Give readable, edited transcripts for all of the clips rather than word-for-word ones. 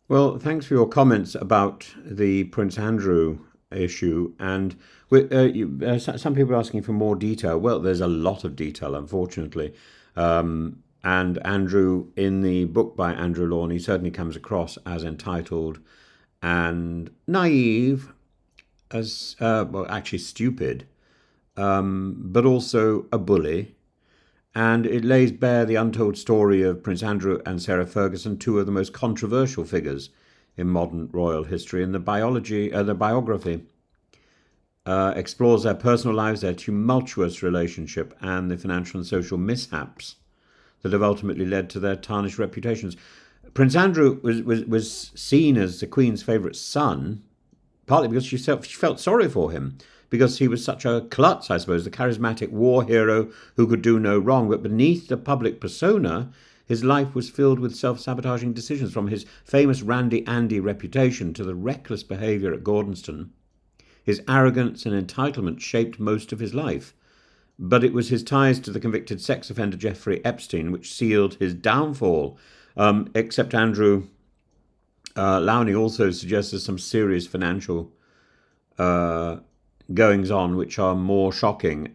Well, thanks for your comments about the Prince Andrew issue. And some people are asking for more detail. Well, there's a lot of detail, unfortunately. And Andrew, in the book by Andrew Lawn, he certainly comes across as entitled and naive, as well, actually stupid, but also a bully. And it lays bare the untold story of Prince Andrew and Sarah Ferguson, two of the most controversial figures in modern royal history. And the biography explores their personal lives, their tumultuous relationship, and the financial and social mishaps that have ultimately led to their tarnished reputations. Prince Andrew was seen as the Queen's favourite son, partly because she felt sorry for him, because he was such a klutz, I suppose, the charismatic war hero who could do no wrong. But beneath the public persona, his life was filled with self-sabotaging decisions, from his famous Randy Andy reputation to the reckless behaviour at Gordonston. His arrogance and entitlement shaped most of his life. But it was his ties to the convicted sex offender Jeffrey Epstein which sealed his downfall. Except Andrew Lowney also suggests there's some serious financial goings on which are more shocking.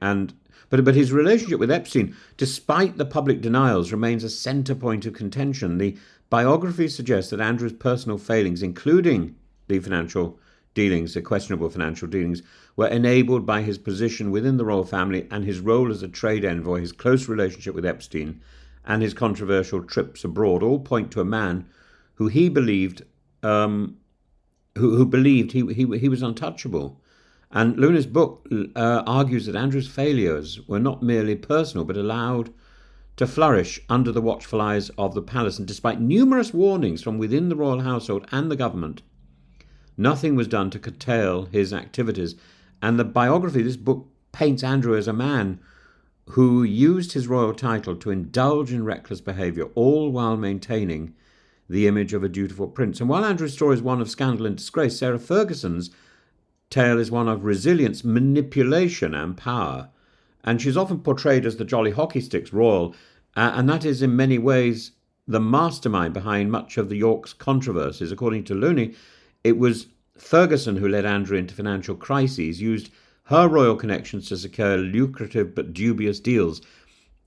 But his relationship with Epstein, despite the public denials, remains a centre point of contention. The biography suggests that Andrew's personal failings, including the questionable financial dealings, were enabled by his position within the royal family and his role as a trade envoy, his close relationship with Epstein, and his controversial trips abroad, all point to a man who he believed, who believed he was untouchable. And Luna's book argues that Andrew's failures were not merely personal, but allowed to flourish under the watchful eyes of the palace. And despite numerous warnings from within the royal household and the government, nothing was done to curtail his activities. And the biography, this book, paints Andrew as a man who used his royal title to indulge in reckless behaviour, all while maintaining the image of a dutiful prince. And while Andrew's story is one of scandal and disgrace, Sarah Ferguson's tale is one of resilience, manipulation, and power. And she's often portrayed as the jolly hockey sticks royal, and that is in many ways the mastermind behind much of the York's controversies. According to Looney, it was Ferguson who led Andrew into financial crises, used her royal connections to secure lucrative but dubious deals.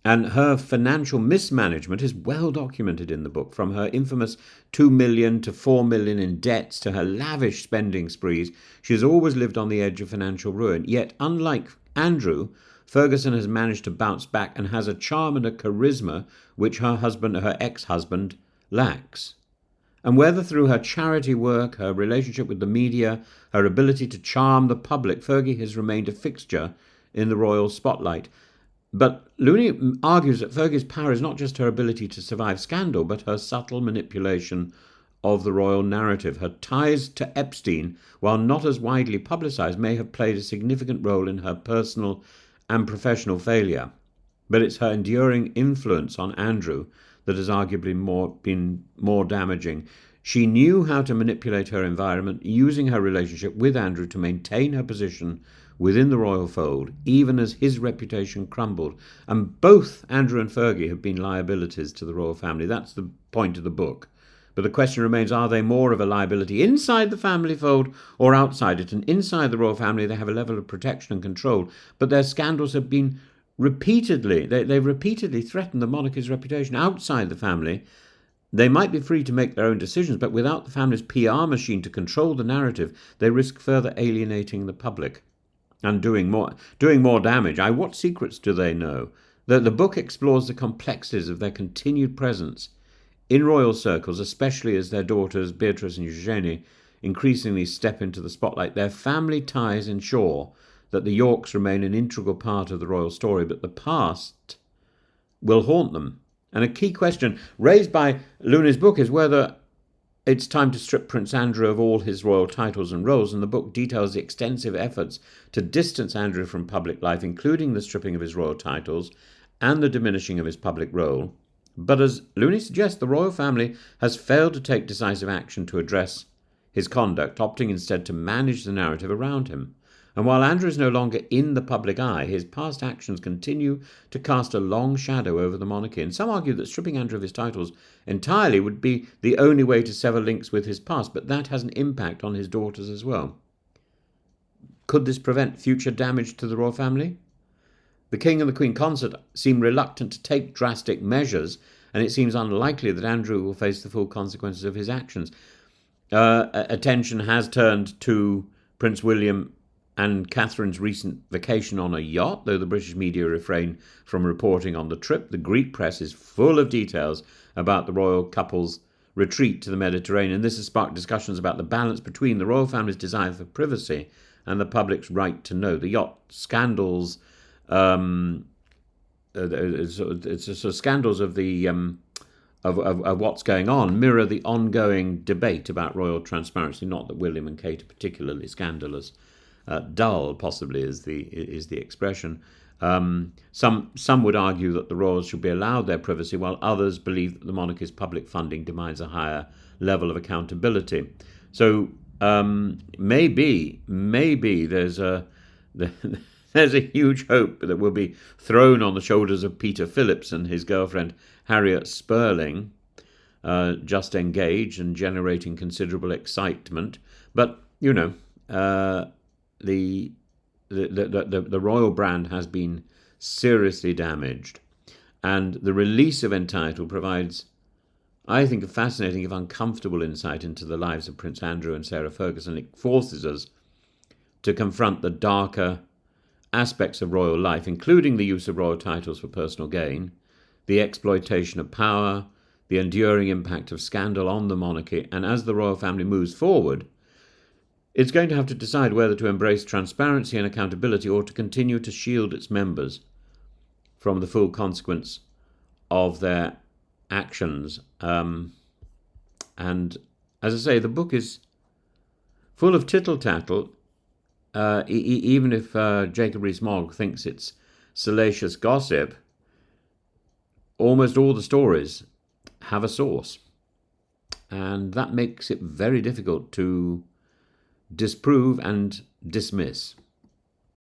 And her financial mismanagement is well documented in the book, from her infamous 2 million to 4 million in debts to her lavish spending sprees. She has always lived on the edge of financial ruin. Yet, unlike Andrew, Ferguson has managed to bounce back and has a charm and a charisma which her ex-husband, lacks. And whether through her charity work, her relationship with the media, her ability to charm the public, Fergie has remained a fixture in the royal spotlight. But Looney argues that Fergie's power is not just her ability to survive scandal, but her subtle manipulation of the royal narrative. Her ties to Epstein, while not as widely publicised, may have played a significant role in her personal and professional failure. But it's her enduring influence on Andrew that has arguably been more damaging. She knew how to manipulate her environment, using her relationship with Andrew to maintain her position within the royal fold, even as his reputation crumbled. And both Andrew and Fergie have been liabilities to the royal family. That's the point of the book. But the question remains, are they more of a liability inside the family fold or outside it? And inside the royal family, they have a level of protection and control, but their scandals have been they've repeatedly threatened the monarchy's reputation. Outside the family, they might be free to make their own decisions, but without the family's PR machine to control the narrative, they risk further alienating the public and doing more damage. What secrets do they know? The book explores the complexities of their continued presence in royal circles, especially as their daughters Beatrice and Eugenie increasingly step into the spotlight. Their family ties ensure that the Yorks remain an integral part of the royal story, but the past will haunt them. And a key question raised by Luna's book is whether it's time to strip Prince Andrew of all his royal titles and roles, and the book details the extensive efforts to distance Andrew from public life, including the stripping of his royal titles and the diminishing of his public role. But as Looney suggests, the royal family has failed to take decisive action to address his conduct, opting instead to manage the narrative around him. And while Andrew is no longer in the public eye, his past actions continue to cast a long shadow over the monarchy. And some argue that stripping Andrew of his titles entirely would be the only way to sever links with his past, but that has an impact on his daughters as well. Could this prevent future damage to the royal family? The King and the Queen Consort seem reluctant to take drastic measures, and it seems unlikely that Andrew will face the full consequences of his actions. Attention has turned to Prince William and Catherine's recent vacation on a yacht, though the British media refrain from reporting on the trip. The Greek press is full of details about the royal couple's retreat to the Mediterranean. This has sparked discussions about the balance between the royal family's desire for privacy and the public's right to know. The yacht scandals, scandals of the of what's going on mirror the ongoing debate about royal transparency. Not that William and Kate are particularly scandalous. Dull, possibly, is the expression. Some would argue that the royals should be allowed their privacy, while others believe that the monarchy's public funding demands a higher level of accountability. So maybe there's a huge hope that will be thrown on the shoulders of Peter Phillips and his girlfriend Harriet Spurling, just engaged and generating considerable excitement. But the royal brand has been seriously damaged, and the release of Entitled provides, I think, a fascinating, if uncomfortable, insight into the lives of Prince Andrew and Sarah Ferguson. It forces us to confront the darker aspects of royal life, including the use of royal titles for personal gain, the exploitation of power, the enduring impact of scandal on the monarchy. And as the royal family moves forward, it's going to have to decide whether to embrace transparency and accountability or to continue to shield its members from the full consequence of their actions. And as I say, the book is full of tittle-tattle, even if Jacob Rees-Mogg thinks it's salacious gossip. Almost all the stories have a source, and that makes it very difficult to disprove and dismiss.